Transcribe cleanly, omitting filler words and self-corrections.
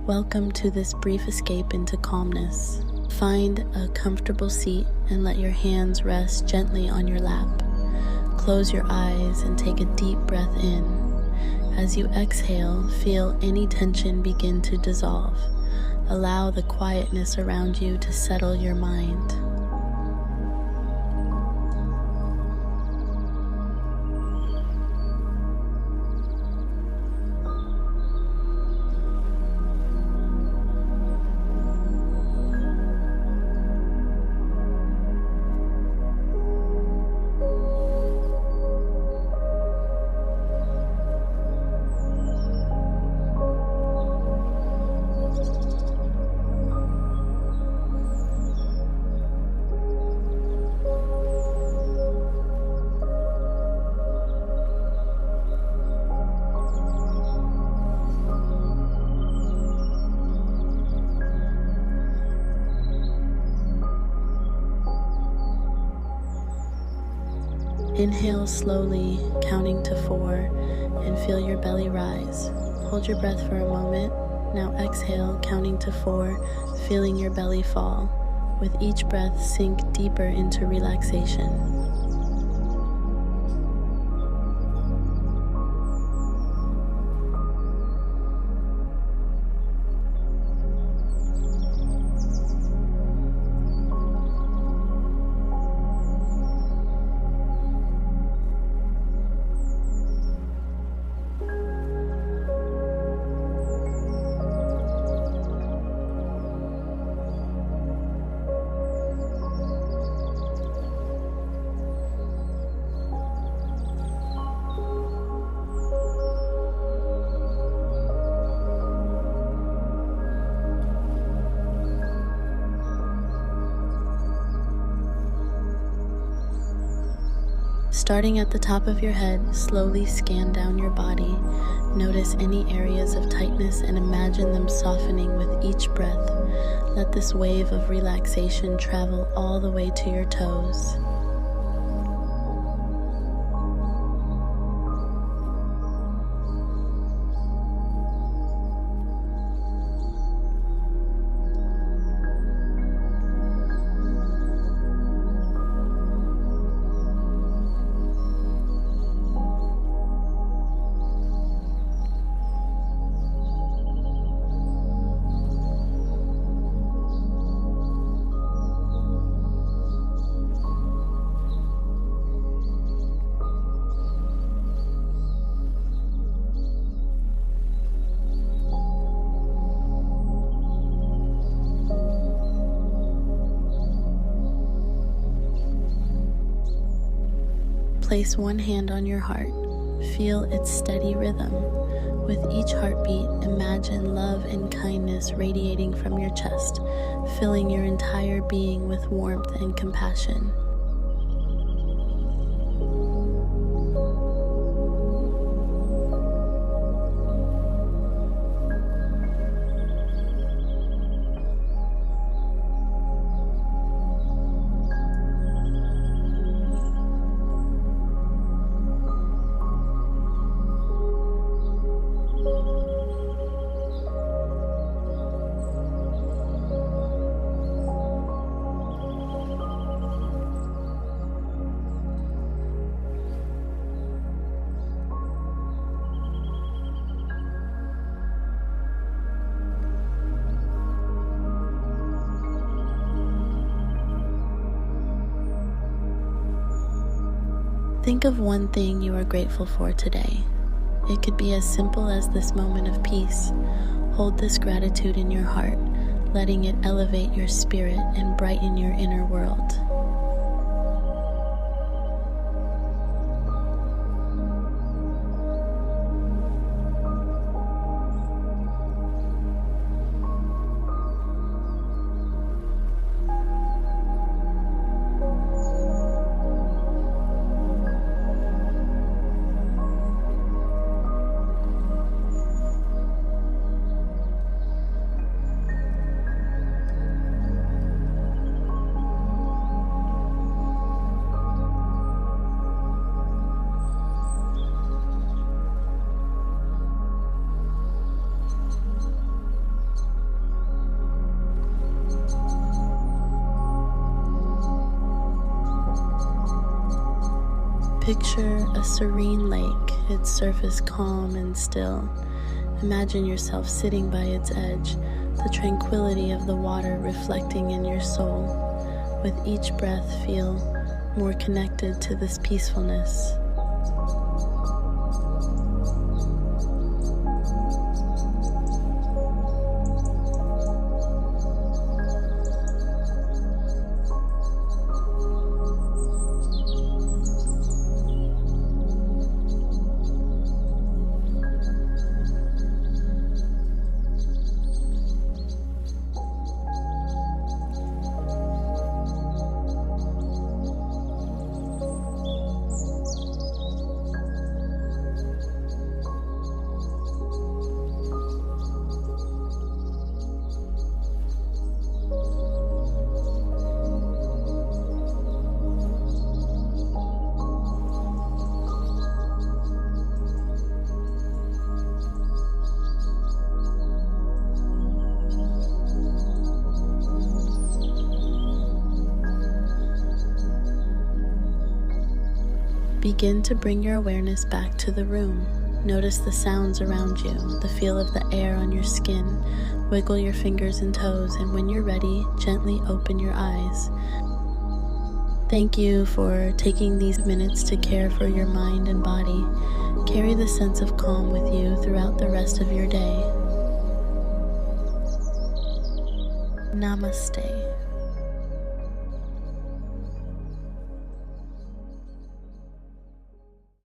Welcome to this brief escape into calmness. Find a comfortable seat and let your hands rest gently on your lap. Close your eyes and take a deep breath in. As you exhale, feel any tension begin to dissolve. Allow the quietness around you to settle your mind. Inhale slowly, counting to 4, and feel your belly rise. Hold your breath for a moment. Now exhale, counting to 4, feeling your belly fall. With each breath, sink deeper into relaxation. Starting at the top of your head, slowly scan down your body. Notice any areas of tightness and imagine them softening with each breath. Let this wave of relaxation travel all the way to your toes. Place one hand on your heart. Feel its steady rhythm. With each heartbeat, imagine love and kindness radiating from your chest, filling your entire being with warmth and compassion. Think of one thing you are grateful for today. It could be as simple as this moment of peace. Hold this gratitude in your heart, letting it elevate your spirit and brighten your inner world. Picture a serene lake, its surface calm and still. Imagine yourself sitting by its edge, the tranquility of the water reflecting in your soul. With each breath, feel more connected to this peacefulness. Begin to bring your awareness back to the room. Notice the sounds around you, the feel of the air on your skin. Wiggle your fingers and toes, and when you're ready, gently open your eyes. Thank you for taking these minutes to care for your mind and body. Carry the sense of calm with you throughout the rest of your day. Namaste.